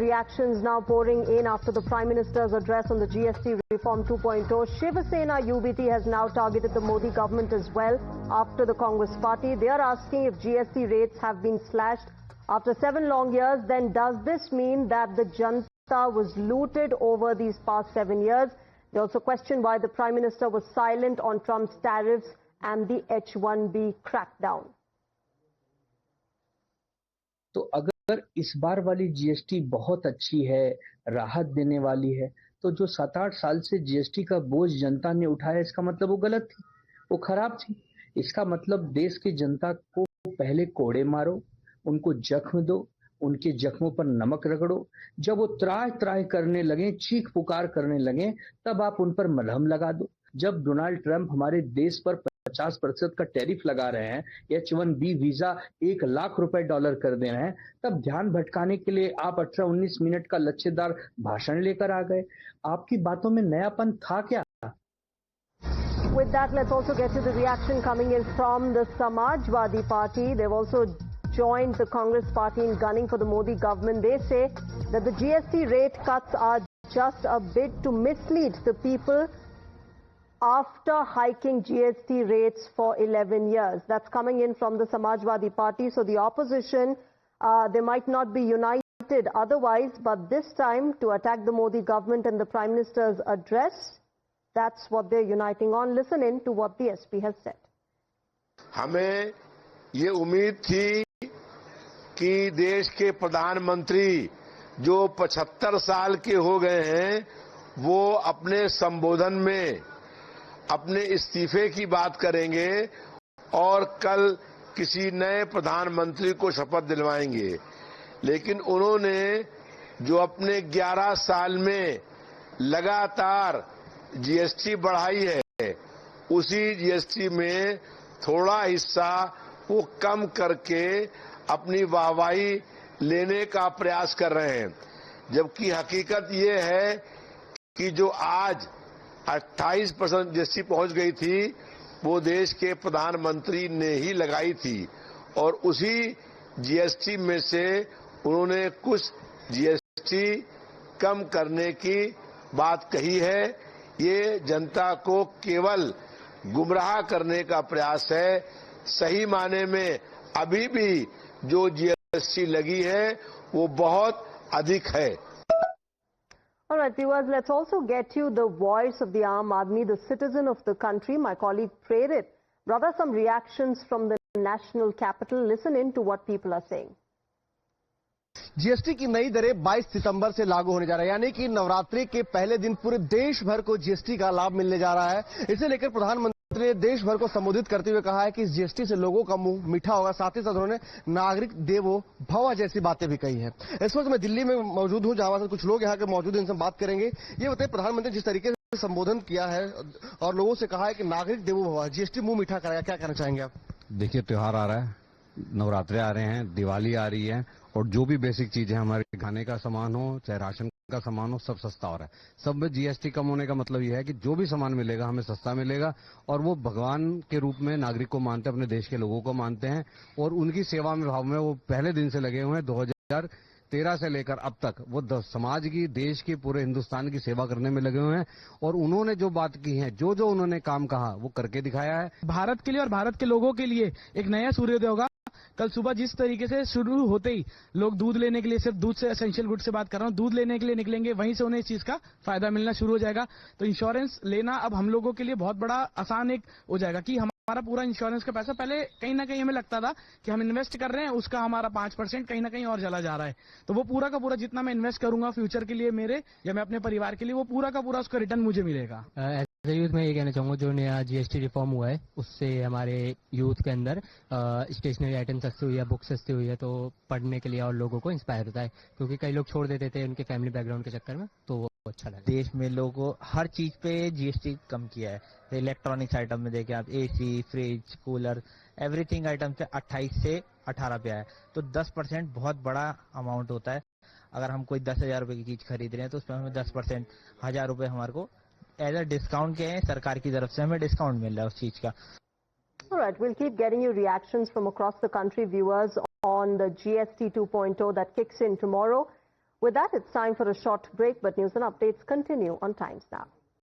reactions now pouring in after the Prime Minister's address on the GST Reform 2.0. Shiv Sena UBT has now targeted the Modi government as well after the Congress party. They are asking if GST rates have been slashed after 7 long years, then does this mean that the Janta was looted over these past 7 years? They also question why the Prime Minister was silent on Trump's tariffs and the H-1B crackdown. तो अगर इस बार वाली GST बहुत अच्छी है, राहत देने वाली है, तो जो 7-8 साल से जीएसटी का बोझ जनता ने उठाया, इसका मतलब वो गलत थी, वो खराब थी। इसका मतलब देश की जनता को पहले कोड़े मारो, उनको जख्म दो, उनके जख्मों पर नमक रगड़ो। जब वो त्राह करने लगे, चीख पुकार करने लगे, तब आप उन पर मलहम लगा दो। जब डोनाल्ड ट्रंप हमारे देश पर 50% का टैरिफ लगा रहे हैं, H-1B वीजा $1,00,000 कर दे रहे हैं, तब ध्यान भटकाने के लिए आप 18-19 मिनट का लच्छेदार भाषण लेकर आ गए। आपकी बातों में नयापन था क्या? With that, let's also get to the reaction coming in from the Samajwadi Party. They've also joined the Congress party in gunning for the Modi government. They say that the GST rate cuts are just a bit to mislead the people after hiking GST rates for 11 years. That's coming in from the Samajwadi Party. So the opposition, they might not be united otherwise, but this time to attack the Modi government and the Prime Minister's address, that's what they're uniting on. Listen in to what the SP has said. हमें ये उम्मीद थी कि देश के प्रधानमंत्री जो 75 साल के हो गए हैं, वो अपने संबोधन में अपने इस्तीफे की बात करेंगे और कल किसी नए प्रधानमंत्री को शपथ दिलवाएंगे। लेकिन उन्होंने जो अपने 11 साल में लगातार जीएसटी बढ़ाई है, उसी जीएसटी में थोड़ा हिस्सा वो कम करके अपनी वाहवाही लेने का प्रयास कर रहे हैं। जबकि हकीकत ये है कि जो आज 28% जीएसटी पहुंच गई थी, वो देश के प्रधानमंत्री ने ही लगाई थी और उसी जीएसटी में से उन्होंने कुछ जीएसटी कम करने की बात कही है। ये जनता को केवल गुमराह करने का प्रयास है। सही माने में अभी भी जो जीएसटी लगी है वो बहुत अधिक है। All right, viewers, let's also get you the voice of the Aam Aadmi, the citizen of the country. My colleague Prerit brought us some reactions from the national capital. Listen in to what people are saying. GST की नई दरें 22 सितंबर से लागू होने जा रहा है, यानी कि नवरात्रि के पहले दिन पूरे देश भर को जीएसटी का लाभ मिलने जा रहा है। इसे लेकर प्रधानमंत्री ने देश भर को संबोधित करते हुए कहा है कि इस जीएसटी से लोगों का मुंह मीठा होगा। साथ ही साथ उन्होंने नागरिक देवो भव जैसी बातें भी कही है। इस वक्त मैं दिल्ली में मौजूद हूं, जहां कुछ लोग यहाँ के मौजूद हैं, इनसे बात करेंगे। ये बताइए, प्रधानमंत्री जिस तरीके से संबोधन किया है और लोगों से कहा है कि नागरिक देवो भव, जीएसटी मुंह मीठा करेगा, क्या कहना चाहेंगे आप? देखिए, त्योहार आ रहा है, नवरात्रे आ रहे हैं, दिवाली आ रही है और जो भी बेसिक चीजें हमारे खाने का सामान हो, चाहे राशन का सामान हो, सब सस्ता हो रहा है। सब में जीएसटी कम होने का मतलब यह है कि जो भी सामान मिलेगा हमें सस्ता मिलेगा और वो भगवान के रूप में नागरिक को मानते हैं, अपने देश के लोगों को मानते हैं और उनकी सेवा में भाव में वो पहले दिन से लगे हुए हैं। 2013 से लेकर अब तक वो समाज की, देश की, पूरे हिंदुस्तान की सेवा करने में लगे हुए हैं और उन्होंने जो बात की है, जो जो उन्होंने काम कहा, वो करके दिखाया है। भारत के लिए और भारत के लोगों के लिए एक नया सूर्योदय होगा। कल सुबह जिस तरीके से शुरू होते ही लोग दूध लेने के लिए, सिर्फ दूध से एसेंशियल गुड से बात कर रहा हूं, दूध लेने के लिए निकलेंगे, वहीं से उन्हें इस चीज का फायदा मिलना शुरू हो जाएगा। तो इंश्योरेंस लेना अब हम लोगों के लिए बहुत बड़ा आसान एक हो जाएगा कि हमारा पूरा इंश्योरेंस का पैसा, पहले कहीं ना कहीं हमें लगता था कि हम इन्वेस्ट कर रहे हैं, उसका हमारा 5% कहीं ना कहीं और चला जा रहा है। तो वो पूरा का पूरा जितना मैं इन्वेस्ट करूंगा फ्यूचर के लिए मेरे या मैं अपने परिवार के लिए, वो पूरा का पूरा उसका रिटर्न मुझे मिलेगा। यूथ में ये कहना चाहूंगा, जो नया जीएसटी रिफॉर्म हुआ है उससे हमारे यूथ के अंदर स्टेशनरी आइटम सस्ती हुई है, बुक सस्ती हुई है, तो पढ़ने के लिए और लोगों को इंस्पायर होता है, क्योंकि कई लोग छोड़ देते थे उनके फैमिली बैकग्राउंड के चक्कर में, तो वो अच्छा लगा। देश में लोगों को हर चीज पे जीएसटी कम किया है। इलेक्ट्रॉनिक्स आइटम में देखें आप, AC, fridge, cooler, everything item से 28 से 18 पे आया, तो 10% बहुत बड़ा अमाउंट होता है। अगर हम कोई 10,000 रुपए की चीज खरीद रहे हैं तो उसमें हमें 10%, 1,000 रुपए हमारे को एज अ डिस्काउंट के हैं, सरकार की तरफ से हमें डिस्काउंट मिल रहा है उस चीज का। All right, we'll keep getting you reactions from across the country, viewers, on the GST 2.0 that kicks in tomorrow. With that, it's time for a short break, but news and updates continue on Times Now.